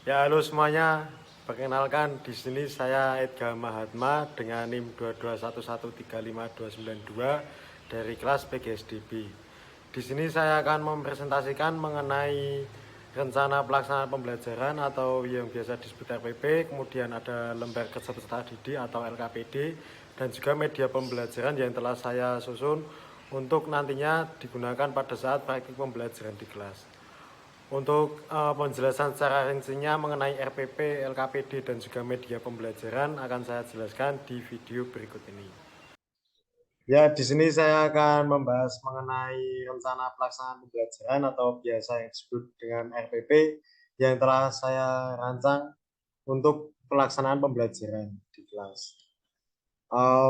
Ya, halo semuanya. Perkenalkan, di sini saya Edgar Mahatma dengan NIM 221135292 dari kelas PGSDB. Di sini saya akan mempresentasikan mengenai rencana pelaksanaan pembelajaran atau yang biasa disebut RPP, kemudian ada lembar kerja peserta didik atau LKPD, dan juga media pembelajaran yang telah saya susun untuk nantinya digunakan pada saat praktik pembelajaran di kelas. Untuk penjelasan secara rincinya mengenai RPP, LKPD, dan juga media pembelajaran akan saya jelaskan di video berikut ini. Ya, di sini saya akan membahas mengenai rencana pelaksanaan pembelajaran atau biasa yang disebut dengan RPP yang telah saya rancang untuk pelaksanaan pembelajaran di kelas.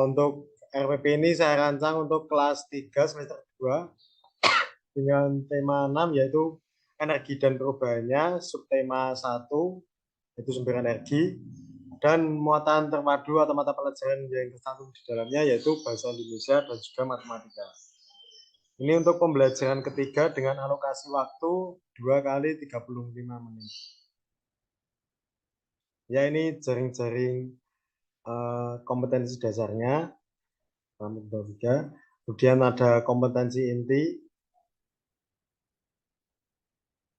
Untuk RPP ini saya rancang untuk kelas 3 semester 2 dengan tema 6 yaitu energi dan perubahannya, subtema 1 yaitu sumber energi, dan muatan terpadu atau mata pelajaran yang tercantum di dalamnya yaitu bahasa Indonesia dan juga matematika. Ini untuk pembelajaran ketiga dengan alokasi waktu 2 kali 35 menit. Ya, ini jaring-jaring kompetensi dasarnya. Kemudian ada kompetensi inti.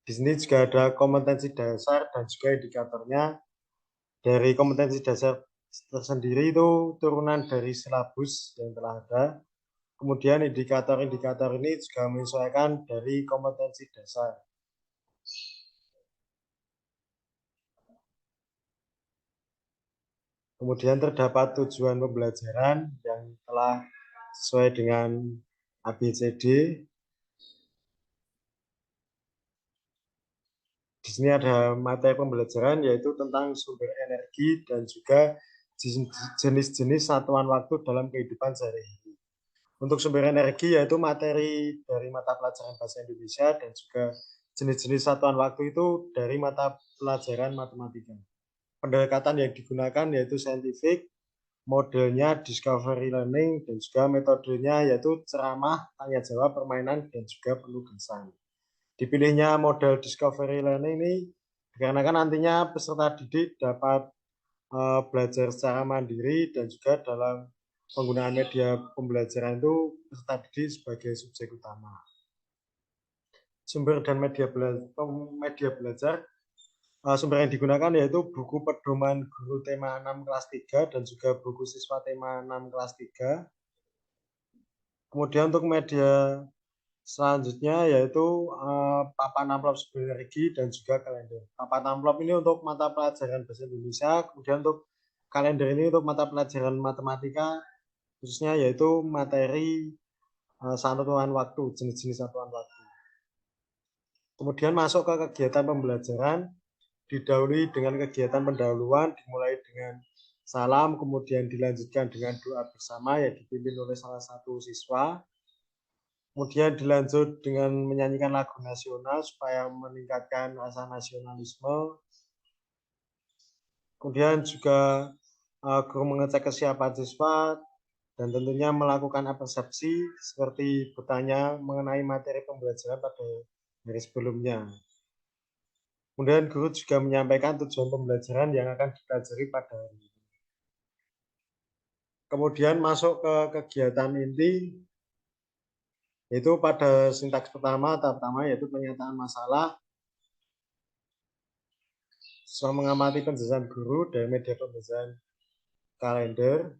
Di sini juga ada kompetensi dasar dan juga indikatornya. Dari kompetensi dasar tersendiri itu turunan dari silabus yang telah ada. Kemudian indikator-indikator ini juga menyesuaikan dari kompetensi dasar. Kemudian terdapat tujuan pembelajaran yang telah sesuai dengan ABCD. Di sini ada materi pembelajaran yaitu tentang sumber energi dan juga jenis-jenis satuan waktu dalam kehidupan sehari-hari. Untuk sumber energi yaitu materi dari mata pelajaran bahasa Indonesia dan juga jenis-jenis satuan waktu itu dari mata pelajaran matematika. Pendekatan yang digunakan yaitu saintifik, modelnya discovery learning, dan juga metodenya yaitu ceramah, tanya jawab, permainan, dan juga penugasan. Dipilihnya model discovery learning ini dikarenakan nantinya peserta didik dapat belajar secara mandiri dan juga dalam penggunaan media pembelajaran itu peserta didik sebagai subjek utama. Sumber dan media belajar sumber yang digunakan yaitu buku pedoman guru tema 6 kelas 3 dan juga buku siswa tema 6 kelas 3. Kemudian untuk media selanjutnya yaitu papan amplop sumber energi dan juga kalender. Papan amplop ini untuk mata pelajaran bahasa Indonesia, kemudian untuk kalender ini untuk mata pelajaran matematika, khususnya yaitu materi satuan waktu, jenis-jenis satuan waktu. Kemudian masuk ke kegiatan pembelajaran, didahului dengan kegiatan pendahuluan, dimulai dengan salam, kemudian dilanjutkan dengan doa bersama yang dipimpin oleh salah satu siswa. Kemudian dilanjut dengan menyanyikan lagu nasional supaya meningkatkan rasa nasionalisme. Kemudian juga guru mengecek kesiapan siswa dan tentunya melakukan persepsi seperti bertanya mengenai materi pembelajaran pada hari sebelumnya. Kemudian guru juga menyampaikan tujuan pembelajaran yang akan dipelajari pada hari ini. Kemudian masuk ke kegiatan inti, yaitu pada sintaks pertama, tahap pertama yaitu pernyataan masalah. Siswa mengamati penjelasan guru dari media pembelajaran kalender.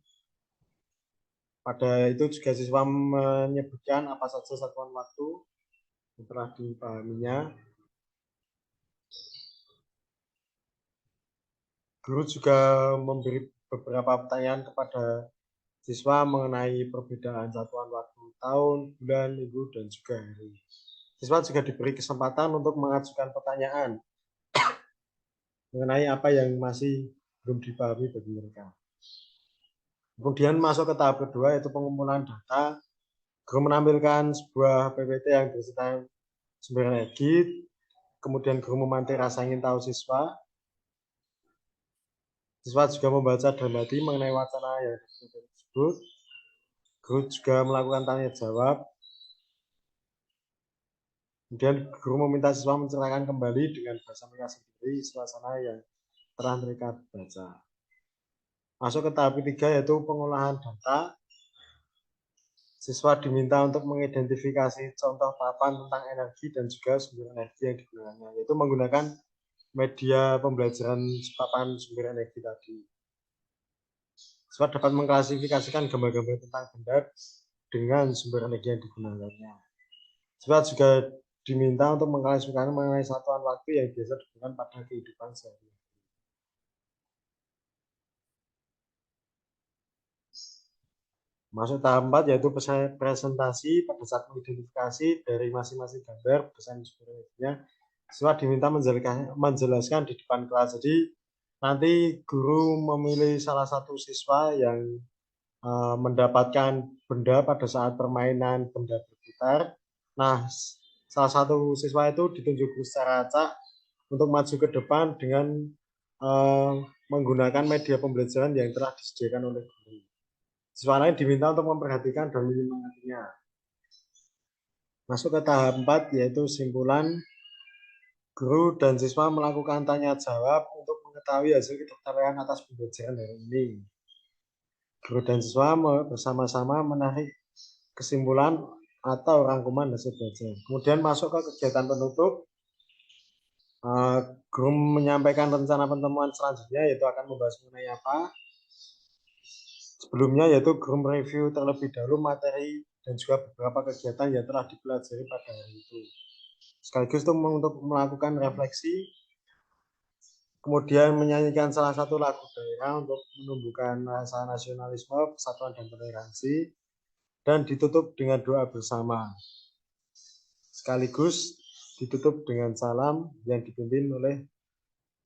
Pada itu juga siswa menyebutkan apa saja satuan waktu yang telah dipahaminya. Guru juga memberi beberapa pertanyaan kepada siswa mengenai perbedaan satuan waktu tahun, bulan, minggu, dan juga hari. Siswa juga diberi kesempatan untuk mengajukan pertanyaan mengenai apa yang masih belum dipahami bagi mereka. Kemudian masuk ke tahap kedua yaitu pengumpulan data. Guru menampilkan sebuah PPT yang bercerita sumber energi, kemudian guru memantik rasa ingin tahu siswa. Siswa juga membaca dan hati mengenai wacana yang tersebut. Guru juga melakukan tanya jawab. Kemudian guru meminta siswa menceritakan kembali dengan bahasa mereka sendiri suasana yang telah mereka baca. Masuk ke tahap ketiga yaitu pengolahan data. Siswa diminta untuk mengidentifikasi contoh papan tentang energi dan juga sumber energi yang digunakannya, yaitu menggunakan media pembelajaran papan sumber energi tadi. Siswa dapat mengklasifikasikan gambar-gambar tentang benda dengan sumber energi yang digunakannya. Siswa juga diminta untuk mengklasifikasikan mengenai satuan waktu yang biasa digunakan pada kehidupan sehari-hari. Masuk tahap 4 yaitu presentasi. Pada saat mengidentifikasi dari masing-masing gambar besaran sumber energinya, siswa diminta menjelaskan di depan kelas. Jadi nanti guru memilih salah satu siswa yang mendapatkan benda pada saat permainan benda berputar. Nah, salah satu siswa itu ditunjuk secara acak untuk maju ke depan dengan menggunakan media pembelajaran yang telah disediakan oleh guru. Siswa lain diminta untuk memperhatikan dan menyemangatinya. Masuk ke tahap 4 yaitu simpulan. Guru dan siswa melakukan tanya jawab untuk mengetahui hasil ketertarikan atas pembelajaran hari ini. Guru dan siswa bersama-sama menarik kesimpulan atau rangkuman hasil belajar. Kemudian masuk ke kegiatan penutup. Guru menyampaikan rencana pertemuan selanjutnya, yaitu akan membahas mengenai apa. Sebelumnya yaitu guru mereview terlebih dahulu materi dan juga beberapa kegiatan yang telah dipelajari pada hari itu. Sekaligus itu untuk melakukan refleksi, kemudian menyanyikan salah satu lagu daerah untuk menumbuhkan rasa nasionalisme, persatuan dan toleransi, dan ditutup dengan doa bersama. Sekaligus ditutup dengan salam yang dipimpin oleh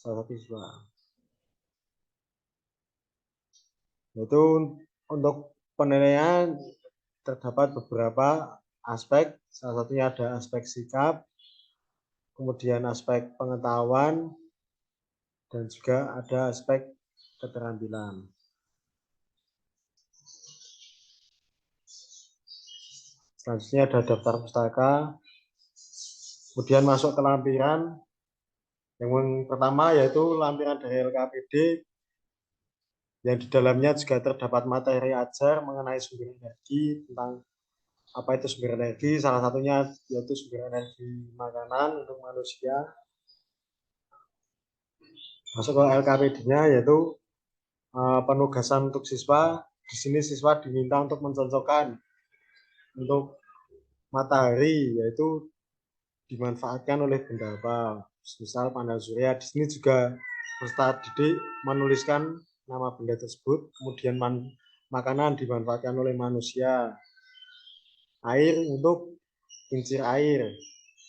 salah satu siswa. Yaitu untuk penilaian terdapat beberapa aspek, salah satunya ada aspek sikap, kemudian aspek pengetahuan, dan juga ada aspek keterampilan. Selanjutnya ada daftar pustaka, kemudian masuk ke lampiran. Yang pertama yaitu lampiran dari LKPD, yang di dalamnya juga terdapat materi ajar mengenai sumber energi, tentang apa itu sumber energi, salah satunya yaitu sumber energi makanan untuk manusia. Masuk ke LKPD-nya yaitu penugasan untuk siswa. Di sini siswa diminta untuk mencocokkan untuk matahari, yaitu dimanfaatkan oleh benda apa, misal panel surya. Di sini juga peserta didik menuliskan nama benda tersebut, kemudian makanan dimanfaatkan oleh manusia, air untuk kincir air,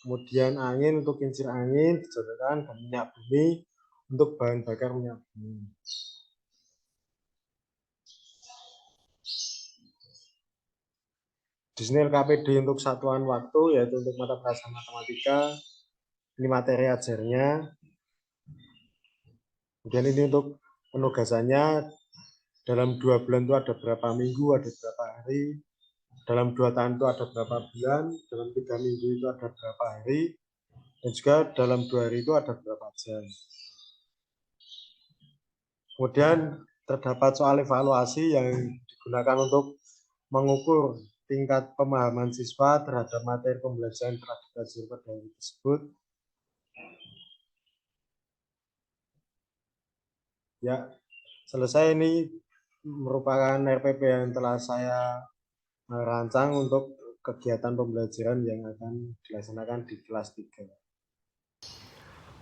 kemudian angin untuk kincir angin dijadikan, dan minyak bumi untuk bahan bakar minyak bumi. Di sini LKPD untuk satuan waktu, yaitu untuk mata pelajaran matematika, ini materi ajarnya. Kemudian ini untuk penugasannya, dalam 2 bulan itu ada berapa minggu, ada berapa hari, dalam 2 tahun itu ada berapa bulan, dalam 3 minggu itu ada berapa hari, dan juga dalam 2 hari itu ada berapa jam. Kemudian terdapat soal evaluasi yang digunakan untuk mengukur tingkat pemahaman siswa terhadap materi pembelajaran telah dipelajari pada hari tersebut. Ya, selesai. Ini merupakan RPP yang telah saya rancang untuk kegiatan pembelajaran yang akan dilaksanakan di kelas 3.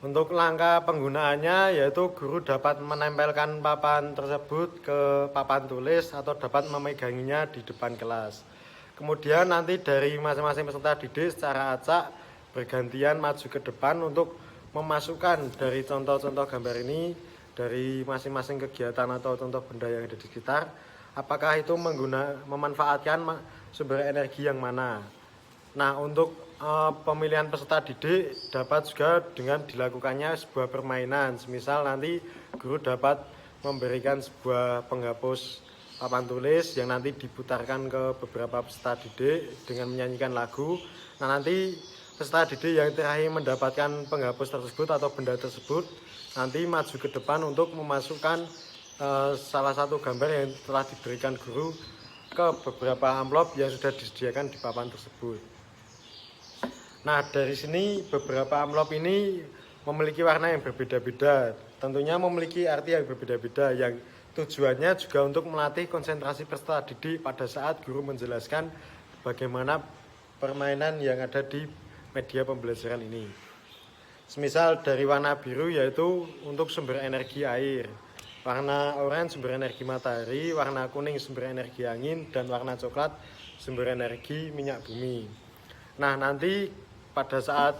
Untuk langkah penggunaannya yaitu guru dapat menempelkan papan tersebut ke papan tulis atau dapat memeganginya di depan kelas. Kemudian nanti dari masing-masing peserta didik secara acak bergantian maju ke depan untuk memasukkan dari contoh-contoh gambar ini dari masing-masing kegiatan atau contoh benda yang ada di sekitar, apakah itu memanfaatkan sumber energi yang mana. Nah, untuk pemilihan peserta didik dapat juga dengan dilakukannya sebuah permainan. Semisal nanti guru dapat memberikan sebuah penghapus papan tulis yang nanti diputarkan ke beberapa peserta didik dengan menyanyikan lagu. Nah, nanti peserta didik yang terakhir mendapatkan penghapus tersebut atau benda tersebut nanti maju ke depan untuk memasukkan salah satu gambar yang telah diberikan guru ke beberapa amplop yang sudah disediakan di papan tersebut. Nah, dari sini beberapa amplop ini memiliki warna yang berbeda-beda, tentunya memiliki arti yang berbeda-beda, yang tujuannya juga untuk melatih konsentrasi peserta didik pada saat guru menjelaskan bagaimana permainan yang ada di media pembelajaran ini. Semisal dari warna biru yaitu untuk sumber energi air, warna oranye sumber energi matahari, warna kuning sumber energi angin, dan warna coklat sumber energi minyak bumi. Nah, nanti pada saat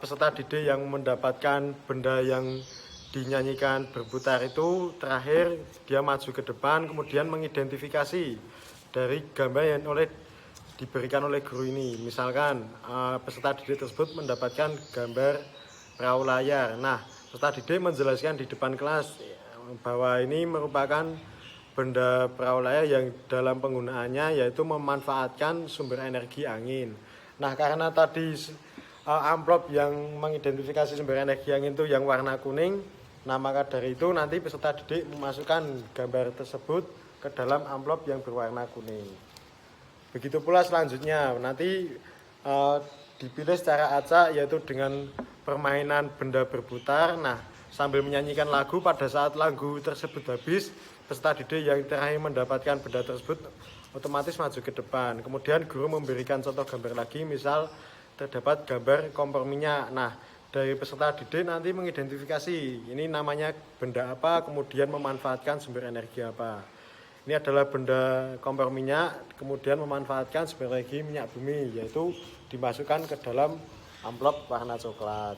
peserta didik yang mendapatkan benda yang dinyanyikan berputar itu terakhir dia maju ke depan kemudian mengidentifikasi dari gambar yang diberikan oleh guru ini. Misalkan peserta didik tersebut mendapatkan gambar perahu layar. Nah, peserta didik menjelaskan di depan kelas bahwa ini merupakan benda perahu layar yang dalam penggunaannya yaitu memanfaatkan sumber energi angin. Nah, karena tadi amplop yang mengidentifikasi sumber energi angin itu yang warna kuning, nah maka dari itu nanti peserta didik memasukkan gambar tersebut ke dalam amplop yang berwarna kuning. Begitu pula selanjutnya, nanti dipilih secara acak yaitu dengan permainan benda berputar. Nah, sambil menyanyikan lagu, pada saat lagu tersebut habis, peserta didik yang terakhir mendapatkan benda tersebut otomatis maju ke depan. Kemudian guru memberikan contoh gambar lagi, misal terdapat gambar kompor minyak. Nah, dari peserta didik nanti mengidentifikasi ini namanya benda apa, kemudian memanfaatkan sumber energi apa. Ini adalah benda kompor minyak, kemudian memanfaatkan sumber energi minyak bumi, yaitu dimasukkan ke dalam amplop warna coklat.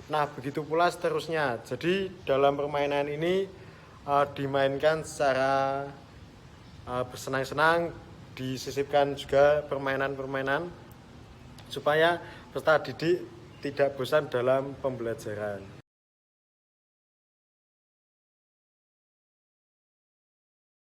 Nah, begitu pula seterusnya. Jadi dalam permainan ini dimainkan secara bersenang-senang, disisipkan juga permainan-permainan supaya peserta didik tidak bosan dalam pembelajaran.